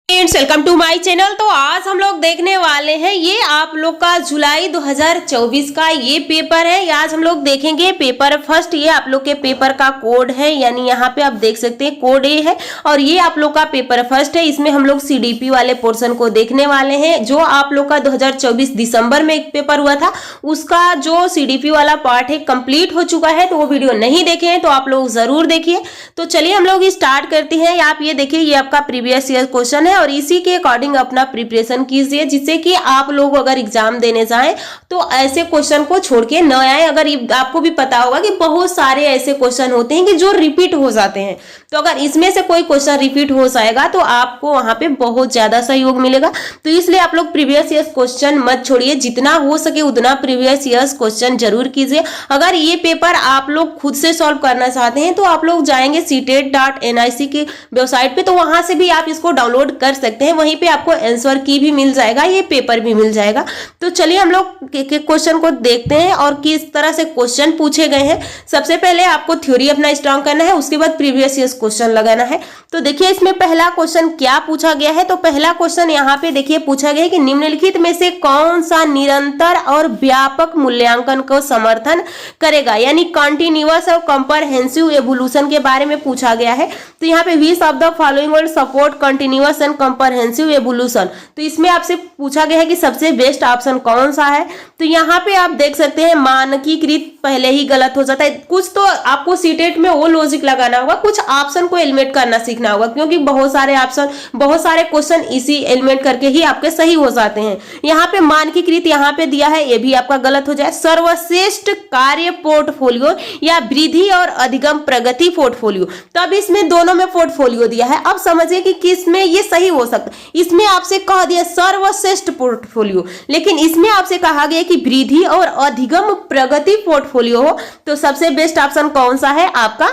Friends, welcome to my channel. तो आज हम लोग देखने वाले हैं ये आप लोग का जुलाई 2024 का ये पेपर है। आज हम लोग देखेंगे पेपर फर्स्ट। ये आप लोग के पेपर का कोड है, यानी यहाँ पे आप देख सकते हैं कोड ए है और ये आप लोग का पेपर फर्स्ट है। इसमें हम लोग सीडीपी वाले पोर्शन को देखने वाले हैं। जो आप लोग का 2024 दिसंबर में एक पेपर हुआ था, उसका जो सीडीपी वाला पार्ट है कंप्लीट हो चुका है। तो वो वीडियो नहीं देखे हैं तो आप लोग जरूर देखिए। तो चलिए हम लोग स्टार्ट करते हैं। आप ये देखिए, ये आपका प्रीवियस ईयर क्वेश्चन है और इसी के अकॉर्डिंग अपना प्रिपरेशन कीजिए, जिससे कि आप लोग अगर एग्जाम देने जाएं तो ऐसे क्वेश्चन को छोड़ के न आए। अगर आपको भी पता होगा कि बहुत सारे ऐसे क्वेश्चन होते हैं कि जो रिपीट हो जाते हैं, तो अगर इसमें से कोई क्वेश्चन रिपीट हो जाएगा तो आपको वहां पे बहुत ज्यादा सहयोग मिलेगा। तो इसलिए आप लोग प्रीवियस ईयर क्वेश्चन मत छोड़िए, जितना हो सके उतना प्रीवियस ईयर क्वेश्चन जरूर कीजिए। अगर ये पेपर आप लोग खुद से सॉल्व करना चाहते हैं तो आप लोग जाएंगे ctet.nic की वेबसाइट पे, तो वहां से भी आप इसको डाउनलोड कर सकते हैं। वहीं पे आपको आंसर की भी मिल जाएगा, ये पेपर भी मिल जाएगा। तो चलिए हम लोग क्वेश्चन को देखते हैं और किस तरह से क्वेश्चन पूछे गए हैं। सबसे पहले आपको थ्योरी अपना स्ट्रांग करना है, उसके बाद प्रीवियस ईयर क्वेश्चन लगाना है। तो देखिए इसमें पहला क्वेश्चन क्या पूछा गया है। तो पहला क्वेश्चन यहाँ पे देखिए पूछा गया है कि निम्नलिखित में से कौन सा निरंतर और व्यापक मूल्यांकन को समर्थन करेगा, यानी कंटिन्यूअस और कंप्रहेंसिव एवोल्यूशन के बारे में पूछा गया है। तो यहाँ पे which of the following will support continuous and comprehensive evolution. तो इसमें आपसे पूछा गया है कि सबसे बेस्ट ऑप्शन कौन सा है। तो यहाँ पे आप देख सकते हैं मानकीकृत पहले ही गलत हो जाता है। कुछ तो आपको सीटेट में वो लॉजिक लगाना होगा, कुछ ऑप्शन को एलिमिनेट करना सीखना होगा, क्योंकि बहुत सारे ऑप्शन, बहुत सारे क्वेश्चन इसी एलिमिनेट करके ही आपके सही हो जाते हैं। यहाँ पे मानकीकृत यहाँ पे दिया है, ये भी आपका गलत हो जाए। सर्वश्रेष्ठ कार्य पोर्टफोलियो या वृद्धि और अधिगम प्रगति पोर्टफोलियो, तो अब इसमें दोनों में पोर्टफोलियो दिया है। अब समझिए कि किस में ये सही हो सकता है। इसमें आपसे कह दिया सर्वश्रेष्ठ पोर्टफोलियो, लेकिन इसमें आपसे कहा गया कि वृद्धि और अधिगम प्रगति पोर्टफोलियो हो। तो सबसे बेस्ट ऑप्शन कौन सा है आपका?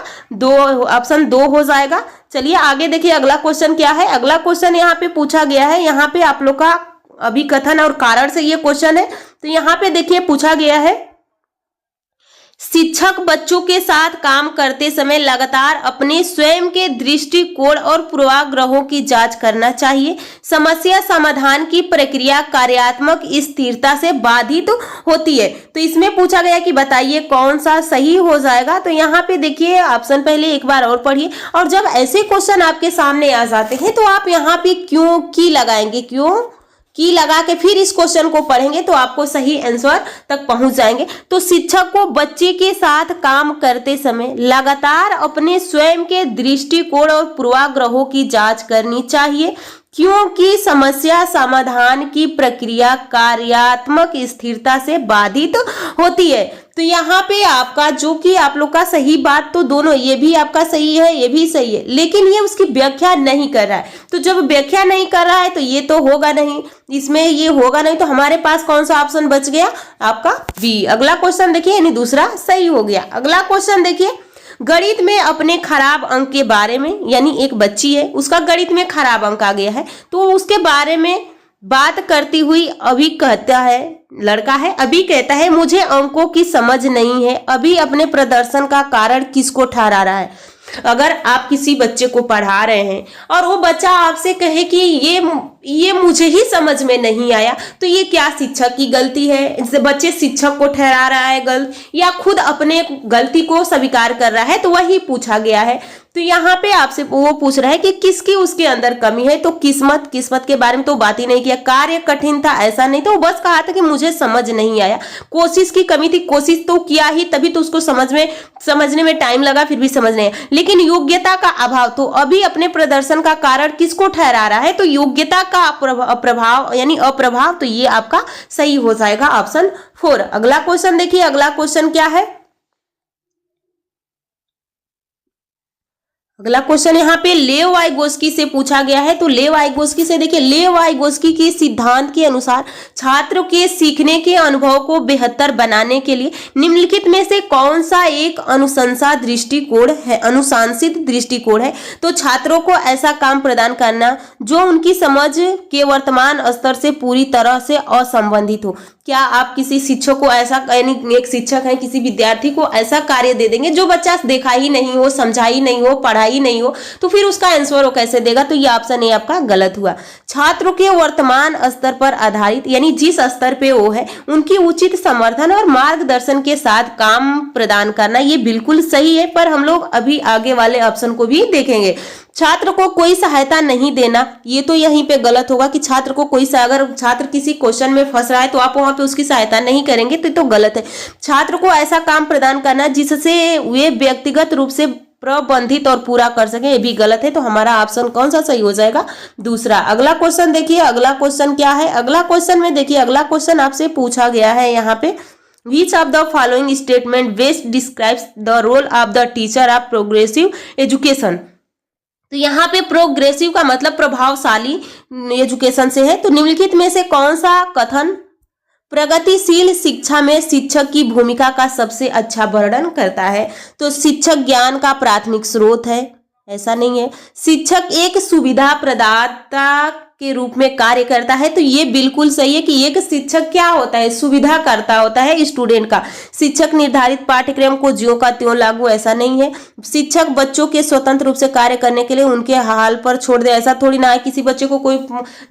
ऑप्शन 2 हो जाएगा। चलिए आगे देखिए अगला क्वेश्चन क्या है। अगला क्वेश्चन यहाँ पे पूछा गया है, यहाँ पे आप लोग का अभिकथन और कारण से ये क्वेश्चन है। तो यहाँ पे देखिए पूछा गया है, शिक्षक बच्चों के साथ काम करते समय लगातार अपने स्वयं के दृष्टिकोण और पूर्वाग्रहों की जांच करना चाहिए। समस्या समाधान की प्रक्रिया कार्यात्मक स्थिरता से बाधित होती है। तो इसमें पूछा गया कि बताइए कौन सा सही हो जाएगा। तो यहाँ पे देखिए ऑप्शन पहले एक बार और पढ़िए, और जब ऐसे क्वेश्चन आपके सामने आ जाते हैं तो आप यहाँ पे क्यों की लगाएंगे, क्यों की लगा के फिर इस क्वेश्चन को पढ़ेंगे तो आपको सही आंसर तक पहुंच जाएंगे। तो शिक्षक को बच्चे के साथ काम करते समय लगातार अपने स्वयं के दृष्टिकोण और पूर्वाग्रहों की जांच करनी चाहिए, क्योंकि समस्या समाधान की प्रक्रिया कार्यात्मक स्थिरता से बाधित होती है। तो यहाँ पे आपका जो कि आप लोग का सही बात, तो दोनों, ये भी आपका सही है, ये भी सही है, लेकिन ये उसकी व्याख्या नहीं कर रहा है। तो जब व्याख्या नहीं कर रहा है तो ये तो होगा नहीं, इसमें ये होगा नहीं। तो हमारे पास कौन सा ऑप्शन बच गया? आपका बी। अगला क्वेश्चन देखिए, यानी दूसरा सही हो गया। अगला क्वेश्चन देखिए, गणित में अपने खराब अंक के बारे में, यानी एक बच्ची है, उसका गणित में खराब अंक आ गया है, तो उसके बारे में बात करती हुई अभी कहता है, लड़का है, अभी कहता है मुझे अंकों की समझ नहीं है। अभी अपने प्रदर्शन का कारण किसको ठहरा रहा है? अगर आप किसी बच्चे को पढ़ा रहे हैं और वो बच्चा आपसे कहे कि ये मुझे ही समझ में नहीं आया, तो ये क्या शिक्षक की गलती है? बच्चे शिक्षक को ठहरा रहा है गलत, या खुद अपने गलती को स्वीकार कर रहा है? तो वही पूछा गया है। तो यहाँ पे आपसे वो पूछ रहा है कि किसकी उसके अंदर कमी है। तो किस्मत के बारे में तो बात ही नहीं किया। कार्य कठिन था, ऐसा नहीं, तो वो बस कहा था कि मुझे समझ नहीं आया। कोशिश की कमी थी, कोशिश तो किया ही, तभी तो उसको समझने में टाइम लगा, फिर भी समझ नहीं आया। लेकिन योग्यता का अभाव, तो अभी अपने प्रदर्शन का कारण किसको ठहरा रहा है? तो योग्यता का प्रभाव, यानी अप्रभाव। तो ये आपका सही हो जाएगा ऑप्शन 4। अगला क्वेश्चन देखिए, अगला क्वेश्चन क्या है। अगला क्वेश्चन यहाँ पे लेव वाइगोस्की से पूछा गया है। तो लेव वाइगोस्की से देखिए, लेव वाइगोस्की के सिद्धांत के अनुसार छात्रों के सीखने के अनुभव को बेहतर बनाने के लिए निम्नलिखित में से कौन सा एक अनुशंसा दृष्टिकोण है, अनुशासित दृष्टिकोण है? तो छात्रों को ऐसा काम प्रदान करना जो उनकी समझ के वर्तमान स्तर से पूरी तरह से असंबंधित हो। क्या आप किसी शिक्षक को ऐसा, यानी एक शिक्षक है, किसी विद्यार्थी को ऐसा कार्य दे देंगे जो बच्चा देखा ही नहीं हो, समझा ही नहीं हो, पढ़ा ही ही नहीं हो तो फिर उसका आंसर वो कैसे देगा। तो ये ऑप्शन ए आपका गलत हुआ। छात्रों के वर्तमान स्तर पर आधारित यानी जिस स्तर पे वो है उनकी उचित समर्थन और मार्गदर्शन के साथ काम प्रदान करना, ये बिल्कुल सही है। पर हम लोग अभी आगे वाले ऑप्शन को भी देखेंगे। छात्र को कोई सहायता नहीं देना, ये तो यहीं पे गलत होगा कि छात्र को कोई अगर छात्र किसी क्वेश्चन में फंस रहा है तो आप वहां पे उसकी सहायता नहीं करेंगे तो गलत है। छात्र को ऐसा काम प्रदान करना जिससे वे व्यक्तिगत रूप से प्रबंधित और पूरा कर सके, ये भी गलत है। तो हमारा ऑप्शन कौन सा सही हो जाएगा, दूसरा। अगला क्वेश्चन देखिए, अगला क्वेश्चन क्या है। अगला क्वेश्चन में देखिए, अगला क्वेश्चन आपसे पूछा गया है यहाँ पे, Which of the following statement best describes the role of the teacher of progressive education? तो यहाँ पे प्रोग्रेसिव का मतलब प्रभावशाली एजुकेशन से है। तो निम्नलिखित में से कौन सा कथन प्रगतिशील शिक्षा में शिक्षक की भूमिका का सबसे अच्छा वर्णन करता है। तो शिक्षक ज्ञान का प्राथमिक स्रोत है, ऐसा नहीं है। शिक्षक एक सुविधा प्रदाता के रूप में कार्य करता है, तो ये बिल्कुल सही है कि एक शिक्षक क्या होता है, सुविधा करता होता है स्टूडेंट का। शिक्षक निर्धारित पाठ्यक्रम को ज्यों का त्यों लागू, ऐसा नहीं है। शिक्षक बच्चों के स्वतंत्र रूप से कार्य करने के लिए उनके हाल पर छोड़ दे, ऐसा थोड़ी ना है। किसी बच्चे को कोई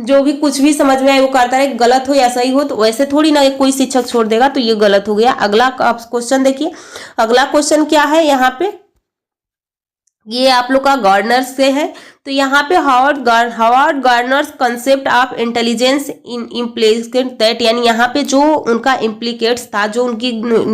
जो भी कुछ भी समझ में आए वो करता है, गलत हो या सही हो, तो वैसे थोड़ी ना कोई शिक्षक छोड़ देगा, तो ये गलत हो गया। अगला क्वेश्चन देखिए, अगला क्वेश्चन क्या है यहाँ पे, ये आप लोग का गार्डनर से है। तो यहाँ पे Howard Gardner's concept of intelligence in implicate that, यानी यहाँ पे जो उनका इम्प्लीकेट्स था, जो उनकी,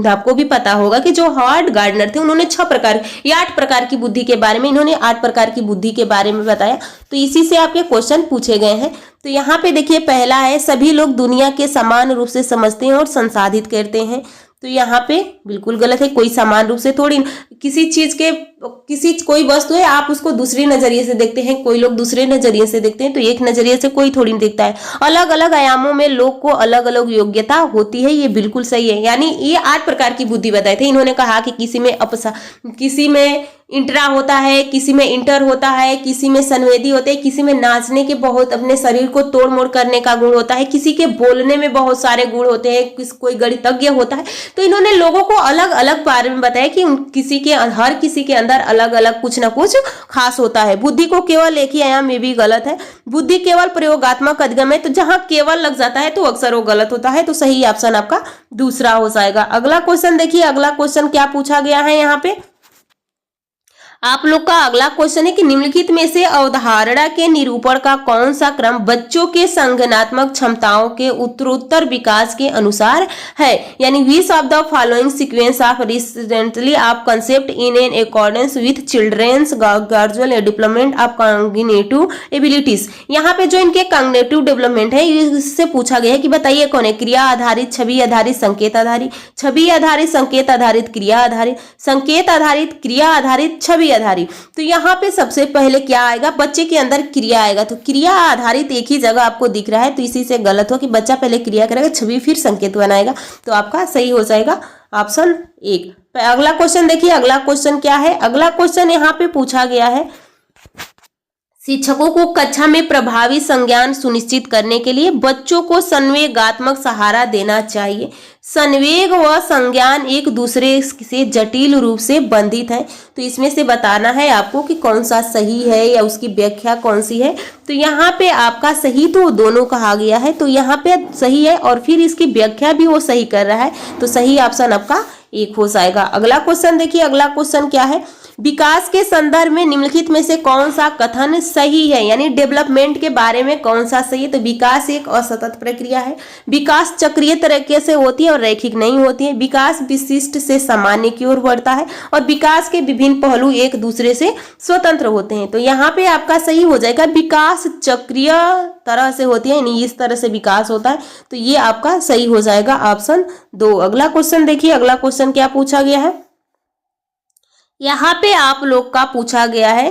आपको भी पता होगा कि जो हावर्ड गार्डनर थे उन्होंने 8 प्रकार की बुद्धि के बारे में, इन्होंने 8 प्रकार की बुद्धि के बारे में बताया। तो इसी से आपके क्वेश्चन पूछे गए हैं। तो यहाँ पे देखिए, पहला है सभी लोग दुनिया के समान रूप से समझते हैं और संसाधित करते हैं। तो यहाँ पे बिल्कुल गलत है, कोई समान रूप से थोड़ी, किसी चीज के कोई वस्तु है आप उसको दूसरे नजरिए से देखते हैं, कोई लोग दूसरे नजरिए से देखते हैं, तो एक नजरिए से कोई थोड़ी नहीं देखता है। अलग अलग आयामों में लोग को अलग अलग योग्यता होती है, ये बिल्कुल सही है। यानी ये 8 प्रकार की बुद्धि बताए थे। इन्होंने कहा कि किसी में इंट्रा होता है, किसी में इंटर होता है, किसी में संवेदी होते हैं, किसी में नाचने के बहुत अपने शरीर को तोड़ मोड़ करने का गुण होता है, किसी के बोलने में बहुत सारे गुण होते हैं, कोई गणितज्ञ होता है। तो इन्होंने लोगों को अलग अलग बारे में बताया कि हर किसी के अंदर अलग अलग कुछ ना कुछ खास होता है। बुद्धि को केवल एक ही आयाम, में भी गलत है। बुद्धि केवल प्रयोगात्मक अधिगम है, तो जहां केवल लग जाता है तो अक्सर वो गलत होता है। तो सही ऑप्शन आपका दूसरा हो जाएगा। अगला क्वेश्चन देखिए, अगला क्वेश्चन क्या पूछा गया है यहाँ पे, आप लोग का अगला क्वेश्चन है कि निम्नलिखित में से अवधारणा के निरूपण का कौन सा क्रम बच्चों के संज्ञानात्मक क्षमताओं के उत्तरोत्तर विकास के अनुसार है। यानी which of the following sequence of recently of concept in an accordance with children's gradual development of cognitive abilities. यहाँ पे जो इनके कॉग्निटिव डेवलपमेंट है इससे पूछा गया है कि बताइए कौन है, क्रिया आधारित, छवि आधारित, संकेत आधारित, छवि आधारित, संकेत आधारित, क्रिया आधारित, संकेत आधारित, क्रिया आधारित, छवि आधारित। तो यहाँ पे सबसे पहले क्या आएगा, बच्चे के अंदर क्रिया आएगा। तो क्रिया आधारित एक ही जगह आपको दिख रहा है, तो इसी से गलत हो कि बच्चा पहले क्रिया करेगा, छवि फिर संकेत बनाएगा। तो आपका सही हो जाएगा ऑप्शन 1। अगला क्वेश्चन देखिए, अगला क्वेश्चन क्या है। अगला क्वेश्चन यहाँ पे पूछा गया है, शिक्षकों को कक्षा में प्रभावी संज्ञान सुनिश्चित करने के लिए बच्चों को संवेगात्मक सहारा देना चाहिए। संवेग व संज्ञान एक दूसरे से जटिल रूप से बंधित है। तो इसमें से बताना है आपको कि कौन सा सही है या उसकी व्याख्या कौन सी है। तो यहाँ पे आपका सही तो दोनों कहा गया है, तो यहाँ पे सही है और फिर इसकी व्याख्या भी वो सही कर रहा है। तो सही ऑप्शन आपका 1 हो जाएगा। अगला क्वेश्चन देखिए, अगला क्वेश्चन क्या है, विकास के संदर्भ में निम्नलिखित में से कौन सा कथन सही है। यानी डेवलपमेंट के बारे में कौन सा सही है। तो विकास एक असतत प्रक्रिया है, विकास चक्रीय तरीके से होती है और रैखिक नहीं होती है, विकास विशिष्ट से सामान्य की ओर बढ़ता है और विकास के विभिन्न पहलू एक दूसरे से स्वतंत्र होते हैं। तो यहाँ पे आपका सही हो जाएगा, विकास चक्रीय तरह से होती है, यानी इस तरह से विकास होता है। तो ये आपका सही हो जाएगा ऑप्शन 2। अगला क्वेश्चन देखिए, अगला क्वेश्चन क्या पूछा गया है। यहाँ पे आप लोग का पूछा गया है,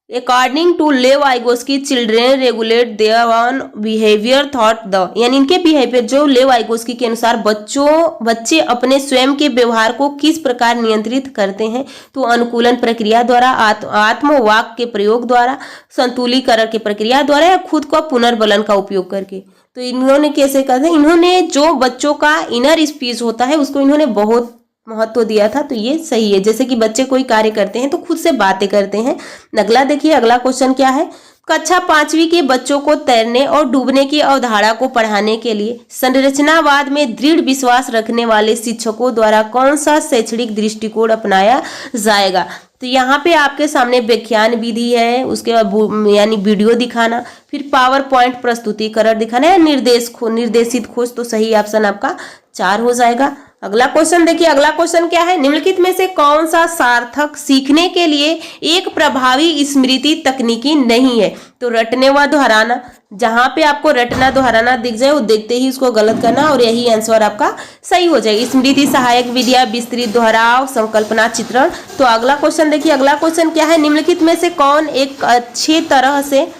अकॉर्डिंग टू लेव Vygotsky children regulate their own behaviour thought the, यानी इनके बिहेवियर, जो लेव वाइगोस्की के अनुसार बच्चे अपने स्वयं के व्यवहार को किस प्रकार नियंत्रित करते हैं। तो अनुकूलन प्रक्रिया द्वारा, आत्मवाक के प्रयोग द्वारा, संतुलीकरण की प्रक्रिया द्वारा या खुद को पुनर्बलन का उपयोग करके। तो इन्होंने कैसे कहा था, इन्होंने जो बच्चों का इनर स्पीच होता है उसको इन्होंने बहुत महत्व दिया था, तो ये सही है। जैसे कि बच्चे कोई कार्य करते हैं तो खुद से बातें करते हैं। अगला देखिए, अगला क्वेश्चन क्या है। कक्षा 5वीं के बच्चों को तैरने और डूबने की अवधारणा को पढ़ाने के लिए संरचनावाद में दृढ़ विश्वास रखने वाले शिक्षकों द्वारा कौन सा शैक्षणिक दृष्टिकोण अपनाया जाएगा। तो यहाँ पे आपके सामने व्याख्यान विधि है, उसके बाद यानी वीडियो दिखाना, फिर पावर पॉइंट प्रस्तुतिकरण दिखाना है, निर्देशित खोज। तो सही ऑप्शन आपका 4 हो जाएगा। अगला क्वेश्चन देखिए, अगला क्वेश्चन क्या है। निम्नलिखित में से कौन सा सार्थक सीखने के लिए एक प्रभावी स्मृति तकनीकी नहीं है। तो रटने व दोहराना, जहां पे आपको रटना दोहराना दिख जाए वो देखते ही उसको गलत करना, और यही आंसर आपका सही हो जाएगा। स्मृति सहायक विधियां, विस्तृत दोहराव, संकल्पना, चित्रण। तो अगला क्वेश्चन देखिए, अगला क्वेश्चन क्या है। निम्नलिखित में से कौन एक अच्छे तरह से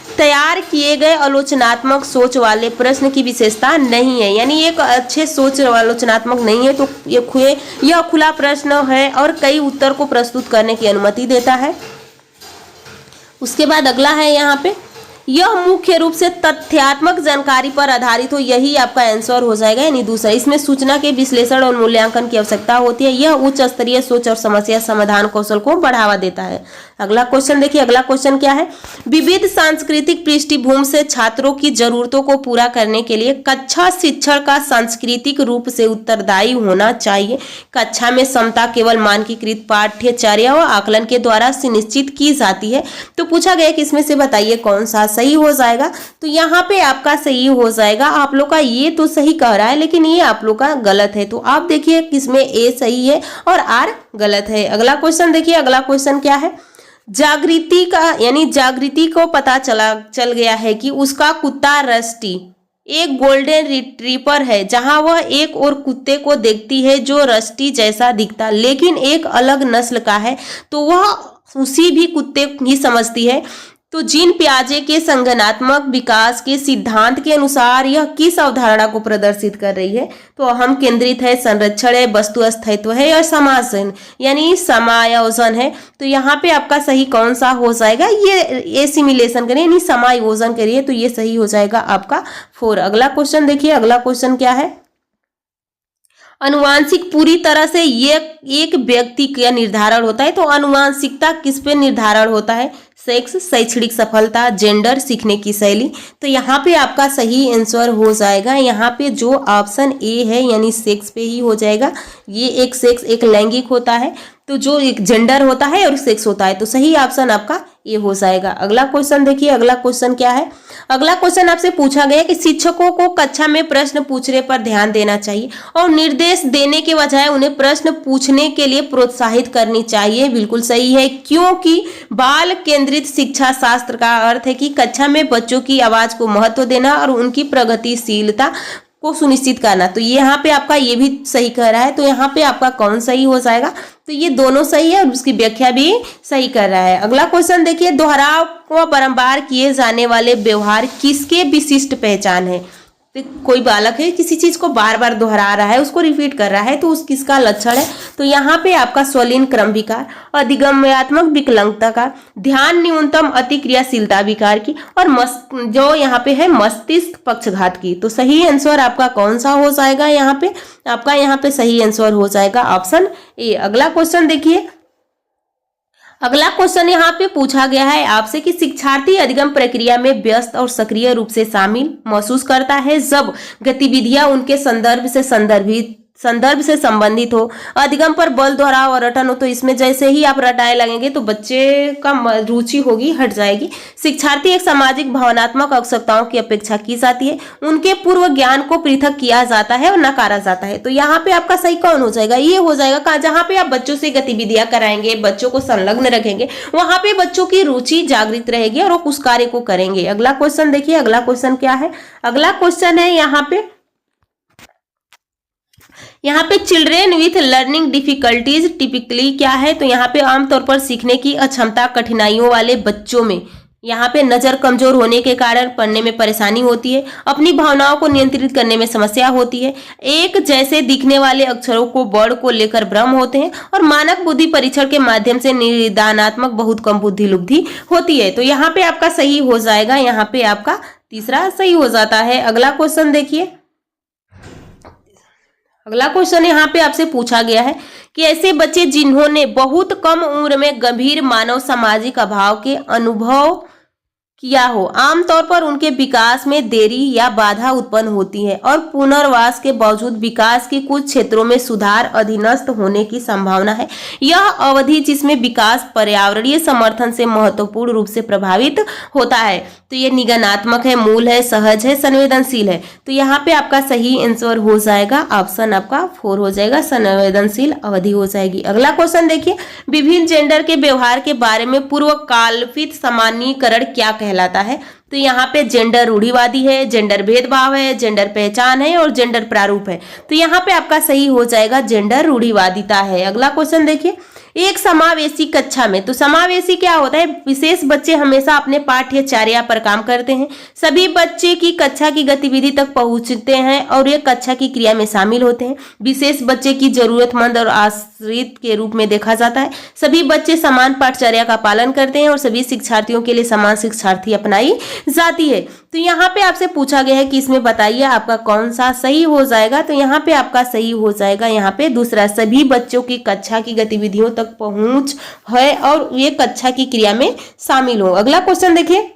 तैयार किए गए आलोचनात्मक सोच वाले प्रश्न की विशेषता नहीं है, यानी एक अच्छे सोच आलोचनात्मक नहीं है। तो यह खुला प्रश्न है और कई उत्तर को प्रस्तुत करने की अनुमति देता है। उसके बाद अगला है यहाँ पे, यह मुख्य रूप से तथ्यात्मक जानकारी पर आधारित हो, यही आपका आंसर हो जाएगा, यानी दूसरा। इसमें सूचना के विश्लेषण और मूल्यांकन की आवश्यकता होती है। यह उच्च स्तरीय सोच और समस्या समाधान कौशल को बढ़ावा देता है। अगला क्वेश्चन देखिए, अगला क्वेश्चन क्या है। विविध सांस्कृतिक पृष्ठभूमि से छात्रों की जरूरतों को पूरा करने के लिए कक्षा शिक्षण का सांस्कृतिक रूप से उत्तरदायी होना चाहिए। कक्षा में समता केवल मानकीकृत पाठ्यचर्या व आकलन के द्वारा सुनिश्चित की जाती है। तो पूछा गया कि इसमें से बताइए कौन सा सही हो जाएगा। तो यहाँ पे आपका सही हो जाएगा। आप लोग का ये तो सही कह रहा है, लेकिन ये आप लोग का गलत है। तो आप देखिए किसमें ए सही है और आर गलत है। अगला क्वेश्चन देखिए, अगला क्वेश्चन क्या है। जागृति का यानी जागृति को पता चल गया है कि उसका कुत्ता रस्टी एक गोल्डन रिट्रीवर है, जहां वह एक और कुत्ते को देखती है जो रस्टी जैसा दिखता लेकिन एक अलग नस्ल का है, तो वह उसी भी कुत्ते ही समझती है। तो जीन पियाजे के संगठनात्मक विकास के सिद्धांत के अनुसार यह किस अवधारणा को प्रदर्शित कर रही है। तो अहम केंद्रित है, संरक्षण है, वस्तु अस्तित्व है या समासन यानी समायोजन है। तो यहाँ पे आपका सही कौन सा हो जाएगा, ये सिमुलेशन करिए यानी समायोजन करिए, तो ये सही हो जाएगा आपका 4। अगला क्वेश्चन देखिए, अगला क्वेश्चन क्या है। अनुवांशिक पूरी तरह से ये एक व्यक्ति का निर्धारण होता है। तो अनुवांशिकता किस पे निर्धारण होता है। सेक्स, शैक्षणिक सफलता, जेंडर, सीखने की शैली। तो यहाँ पे आपका सही आंसर हो जाएगा, यहाँ पे जो ऑप्शन ए है यानी सेक्स पे ही हो जाएगा। ये एक सेक्स एक लैंगिक होता है, तो जो एक जेंडर होता है और सेक्स होता है, तो सही ऑप्शन आपका ये हो जाएगा। अगला क्वेश्चन देखिए, अगला क्वेश्चन क्या है। अगला क्वेश्चन आपसे पूछा गया कि शिक्षकों को कक्षा में प्रश्न पूछने पर ध्यान देना चाहिए और निर्देश देने के बजाय उन्हें प्रश्न पूछने के लिए प्रोत्साहित करनी चाहिए। बिल्कुल सही है, क्योंकि बाल केंद्रित शिक्षा शास्त्र का अर्थ है कि कक्षा में बच्चों की आवाज को महत्व देना और उनकी प्रगतिशीलता को सुनिश्चित करना। तो यहाँ पे आपका ये भी सही कर रहा है, तो यहाँ पे आपका कौन सही हो जाएगा। तो ये दोनों सही है और उसकी व्याख्या भी सही कर रहा है। अगला क्वेश्चन देखिए, दोहराव व बारंबार किए जाने वाले व्यवहार किसके विशिष्ट पहचान है। तो कोई बालक है किसी चीज को बार बार दोहरा रहा है, उसको रिपीट कर रहा है, तो उस किसका लक्षण है। तो यहाँ पे आपका स्वलीन क्रम विकार, अधिगम्यात्मक विकलांगता का, ध्यान न्यूनतम अतिक्रियाशीलता विकार की, और जो यहाँ पे है मस्तिष्क पक्षघात की। तो सही आंसर आपका कौन सा हो जाएगा, यहाँ पे आपका यहाँ पे सही आंसर हो जाएगा ऑप्शन ए। अगला क्वेश्चन देखिए, अगला क्वेश्चन यहाँ पे पूछा गया है आपसे कि शिक्षार्थी अधिगम प्रक्रिया में व्यस्त और सक्रिय रूप से शामिल महसूस करता है जब गतिविधियां उनके संदर्भ से संबंधित हो, अधिगम पर बल दोहराव और रटन हो। तो इसमें जैसे ही आप रटाए लगेंगे तो बच्चे का रुचि होगी हट जाएगी। शिक्षार्थी एक सामाजिक भावनात्मक आवश्यकताओं की अपेक्षा की जाती है, उनके पूर्व ज्ञान को पृथक किया जाता है और नकारा जाता है। तो यहाँ पे आपका सही कौन हो जाएगा, ये हो जाएगा जहाँ पे आप बच्चों से गतिविधियां कराएंगे, बच्चों को संलग्न रखेंगे, वहां पे बच्चों की रुचि जागृत रहेगी और वो उस कार्य को करेंगे। अगला क्वेश्चन देखिए, अगला क्वेश्चन क्या है। अगला क्वेश्चन है यहाँ पे children with learning difficulties typically क्या है। तो यहाँ पे आमतौर पर सीखने की अक्षमता कठिनाइयों वाले बच्चों में यहाँ पे नजर कमजोर होने के कारण पढ़ने में परेशानी होती है, अपनी भावनाओं को नियंत्रित करने में समस्या होती है, एक जैसे दिखने वाले अक्षरों को वर्ड को लेकर भ्रम होते हैं और मानक बुद्धि परीक्षण के माध्यम से निदानात्मक बहुत कम बुद्धि लुब्धि होती है। तो यहाँ पे आपका सही हो जाएगा, यहाँ पे आपका तीसरा सही हो जाता है। अगला क्वेश्चन देखिए, अगला क्वेश्चन यहाँ पे आपसे पूछा गया है कि ऐसे बच्चे जिन्होंने बहुत कम उम्र में गंभीर मानव सामाजिक अभाव के अनुभव किया हो, आमतौर पर उनके विकास में देरी या बाधा उत्पन्न होती है और पुनर्वास के बावजूद विकास के कुछ क्षेत्रों में सुधार अधीनस्थ होने की संभावना है। यह अवधि जिसमें विकास पर्यावरणीय समर्थन से महत्वपूर्ण रूप से प्रभावित होता है। तो ये निगनात्मक है, मूल है, सहज है, संवेदनशील है। तो यहाँ पे आपका सही आंसर हो जाएगा ऑप्शन आपका 4 हो जाएगा, संवेदनशील अवधि हो जाएगी। अगला क्वेश्चन देखिए, विभिन्न जेंडर के व्यवहार के बारे में पूर्व कल्पित सामान्यीकरण क्या कहलाता है। तो यहाँ पे जेंडर रूढ़िवादी है, जेंडर भेदभाव है, जेंडर पहचान है और जेंडर प्रारूप है। तो यहाँ पे आपका सही हो जाएगा जेंडर रूढ़िवादिता है। अगला क्वेश्चन देखिए, एक समावेशी कक्षा में, तो समावेशी क्या होता है, विशेष बच्चे हमेशा अपने पाठ्यचर्या पर काम करते हैं, सभी बच्चे की कक्षा की गतिविधि तक पहुंचते हैं और ये कक्षा की क्रिया में शामिल होते हैं। विशेष बच्चे की जरूरतमंद और आश्रित के रूप में देखा जाता है। सभी बच्चे समान पाठचर्या का पालन करते हैं और सभी शिक्षार्थियों के लिए समान शिक्षार्थी अपनाई जाती है। तो यहाँ पे आपसे पूछा गया है कि इसमें बताइए आपका कौन सा सही हो जाएगा। तो यहाँ पे आपका सही हो जाएगा यहाँ पे दूसरा, सभी बच्चों की कक्षा की गतिविधियों तक पहुंच है और ये कक्षा की क्रिया में शामिल हो। अगला क्वेश्चन देखिए,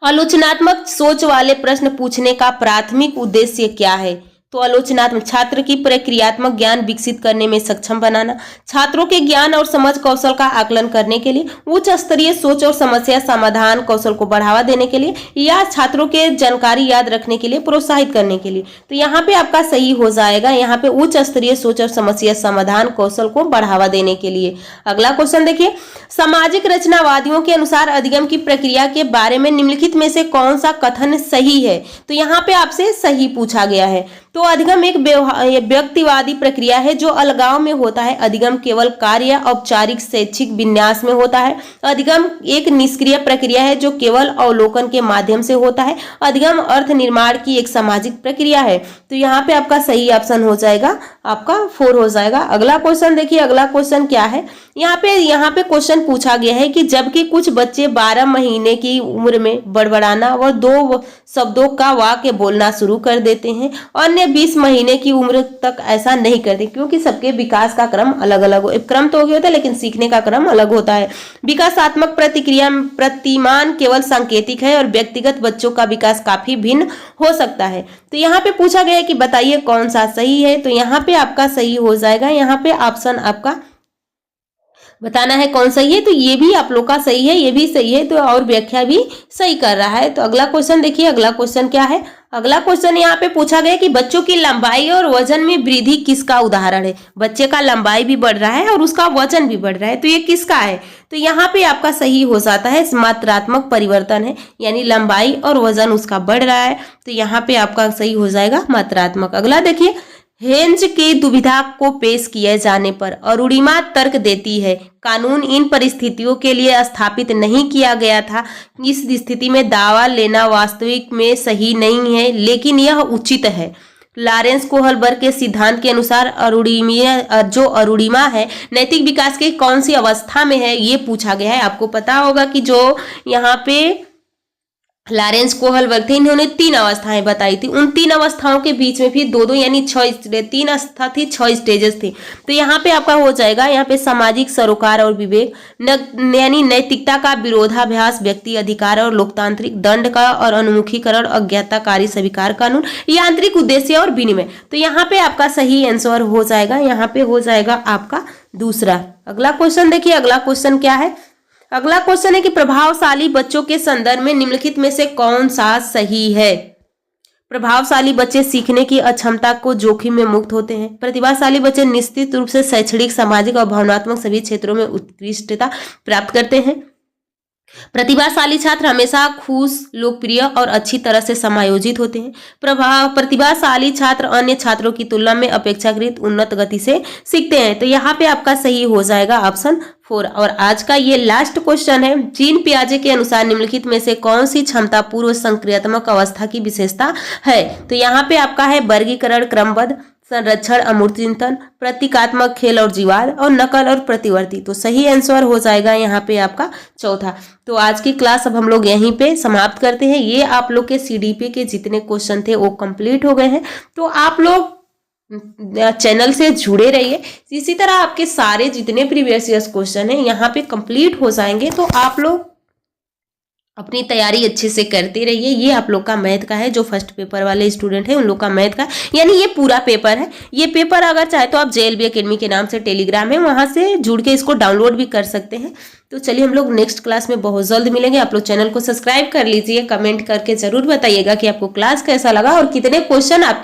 आलोचनात्मक सोच वाले प्रश्न पूछने का प्राथमिक उद्देश्य क्या है। तो आलोचनात्मक, छात्र की प्रक्रियात्मक ज्ञान विकसित करने में सक्षम बनाना, छात्रों के ज्ञान और समझ कौशल का आकलन करने के लिए, उच्च स्तरीय सोच और समस्या समाधान कौशल को बढ़ावा देने के लिए, या छात्रों के जानकारी याद रखने के लिए प्रोत्साहित करने के लिए। तो यहाँ पे आपका सही हो जाएगा यहाँ पे उच्च स्तरीय सोच और समस्या समाधान कौशल को बढ़ावा देने के लिए। अगला क्वेश्चन देखिए, सामाजिक रचनावादियों के अनुसार अधिगम की प्रक्रिया के बारे में निम्नलिखित में से कौन सा कथन सही है। तो यहाँ पे आपसे सही पूछा गया है। तो अधिगम एक व्यक्तिवादी प्रक्रिया है जो अलगाव में होता है। अधिगम केवल कार्य या औपचारिक शैक्षिक विन्यास में होता है। अधिगम एक निष्क्रिय प्रक्रिया है जो केवल अवलोकन के माध्यम से होता है। अधिगम अर्थ निर्माण की एक सामाजिक प्रक्रिया है। तो यहाँ पे आपका सही ऑप्शन हो जाएगा आपका 4 हो जाएगा। अगला क्वेश्चन देखिए, अगला क्वेश्चन क्या है, यहाँ पे क्वेश्चन पूछा गया है कि जबकि कुछ बच्चे 12 महीने की उम्र में बड़बड़ाना व 2 शब्दों का वाक्य बोलना शुरू कर देते हैं, अन्य 20 महीने की उम्र तक ऐसा नहीं करते, क्योंकि सबके विकास का क्रम अलग अलग क्रम तो होता है लेकिन सीखने का क्रम अलग होता है। विकासात्मक प्रतिमान केवल सांकेतिक है और व्यक्तिगत बच्चों का विकास काफी भिन्न हो सकता है। तो यहाँ पे पूछा गया है कि बताइए कौन सा सही है। तो यहाँ पे आपका सही हो जाएगा, यहाँ पे ऑप्शन आपका बताना है कौन सही है। तो ये भी आप लोग का सही है, ये भी सही है, तो और व्याख्या भी सही कर रहा है। तो अगला क्वेश्चन देखिए, अगला क्वेश्चन क्या है, अगला क्वेश्चन यहाँ पे पूछा गया कि बच्चों की लंबाई और वजन में वृद्धि किसका उदाहरण है। बच्चे का लंबाई भी बढ़ रहा है और उसका वजन भी बढ़ रहा है, तो ये किसका है। तो यहाँ पे आपका सही हो जाता है मात्रात्मक परिवर्तन है, यानी लंबाई और वजन उसका बढ़ रहा है। तो यहाँ पे आपका सही हो जाएगा मात्रात्मक। अगला देखिए, हेंज की दुविधा को पेश किए जाने पर अरुणिमा तर्क देती है, कानून इन परिस्थितियों के लिए स्थापित नहीं किया गया था। इस स्थिति में दावा लेना वास्तविक में सही नहीं है, लेकिन यह उचित है। लॉरेंस कोहलबर्ग के सिद्धांत के अनुसार अरुणिमा है नैतिक विकास के कौन सी अवस्था में है, ये पूछा गया है। आपको पता होगा कि जो यहाँ पे लॉरेंस कोहलबर्ग थे, इन्होंने 3 अवस्थाएं बताई थी। उन 3 अवस्थाओं के बीच में भी 2-2 यानी 3 अवस्था थी, 6 स्टेजेस थी। तो यहाँ पे आपका हो जाएगा यहाँ पे सामाजिक सरोकार और विवेक, यानी नैतिकता का विरोधाभास, व्यक्ति अधिकार और लोकतांत्रिक, दंड का और अनुमुखीकरण, अज्ञाताकारी स्वीकार कानून, यांत्रिक उद्देश्य और विनिमय। तो यहाँ पे आपका सही आंसर हो जाएगा, यहाँ पे हो जाएगा आपका दूसरा। अगला क्वेश्चन देखिए, अगला क्वेश्चन क्या है, अगला क्वेश्चन है कि प्रभावशाली बच्चों के संदर्भ में निम्नलिखित में से कौन सा सही है। प्रभावशाली बच्चे सीखने की अक्षमता को जोखिम में मुक्त होते हैं। प्रतिभाशाली बच्चे निश्चित रूप से शैक्षणिक, सामाजिक और भावनात्मक सभी क्षेत्रों में उत्कृष्टता प्राप्त करते हैं। प्रतिभाशाली छात्र हमेशा खुश, लोकप्रिय और अच्छी तरह से समायोजित होते हैं। प्रतिभाशाली छात्र अन्य छात्रों की तुलना में अपेक्षाकृत उन्नत गति से सीखते हैं। तो यहाँ पे आपका सही हो जाएगा ऑप्शन 4। और आज का ये लास्ट क्वेश्चन है, जीन पियाजे के अनुसार निम्नलिखित में से कौन सी क्षमता पूर्व संक्रियात्मक अवस्था की विशेषता है। तो यहाँ पे आपका है वर्गीकरण, क्रमबद्ध संरक्षण, अमूर्तचिंतन, प्रतीकात्मक, खेल और जीवाद, और नकल और प्रतिवर्ती। तो सही आंसर हो जाएगा यहाँ पे आपका चौथा। तो आज की क्लास अब हम लोग यहीं पे समाप्त करते हैं। ये आप लोग के CDP के जितने क्वेश्चन थे वो कंप्लीट हो गए हैं। तो आप लोग चैनल से जुड़े रहिए। इसी तरह आपके सारे जितने प्रीवियस ईयर्स क्वेश्चन हैं यहाँ पे कंप्लीट हो जाएंगे, तो आप लोग अपनी तैयारी अच्छे से करते रहिए। ये आप लोग का मैथ का है, जो फर्स्ट पेपर वाले स्टूडेंट हैं उन लोग का मैथ का, यानी ये पूरा पेपर है। ये पेपर अगर चाहे तो आप JLB एकेडमी के नाम से टेलीग्राम है, वहां से जुड़ के इसको डाउनलोड भी कर सकते हैं। तो चलिए हम लोग नेक्स्ट क्लास में बहुत जल्द मिलेंगे। आप लोग चैनल को सब्सक्राइब कर लीजिए, कमेंट करके जरूर बताइएगा कि आपको क्लास कैसा लगा और कितने क्वेश्चन आप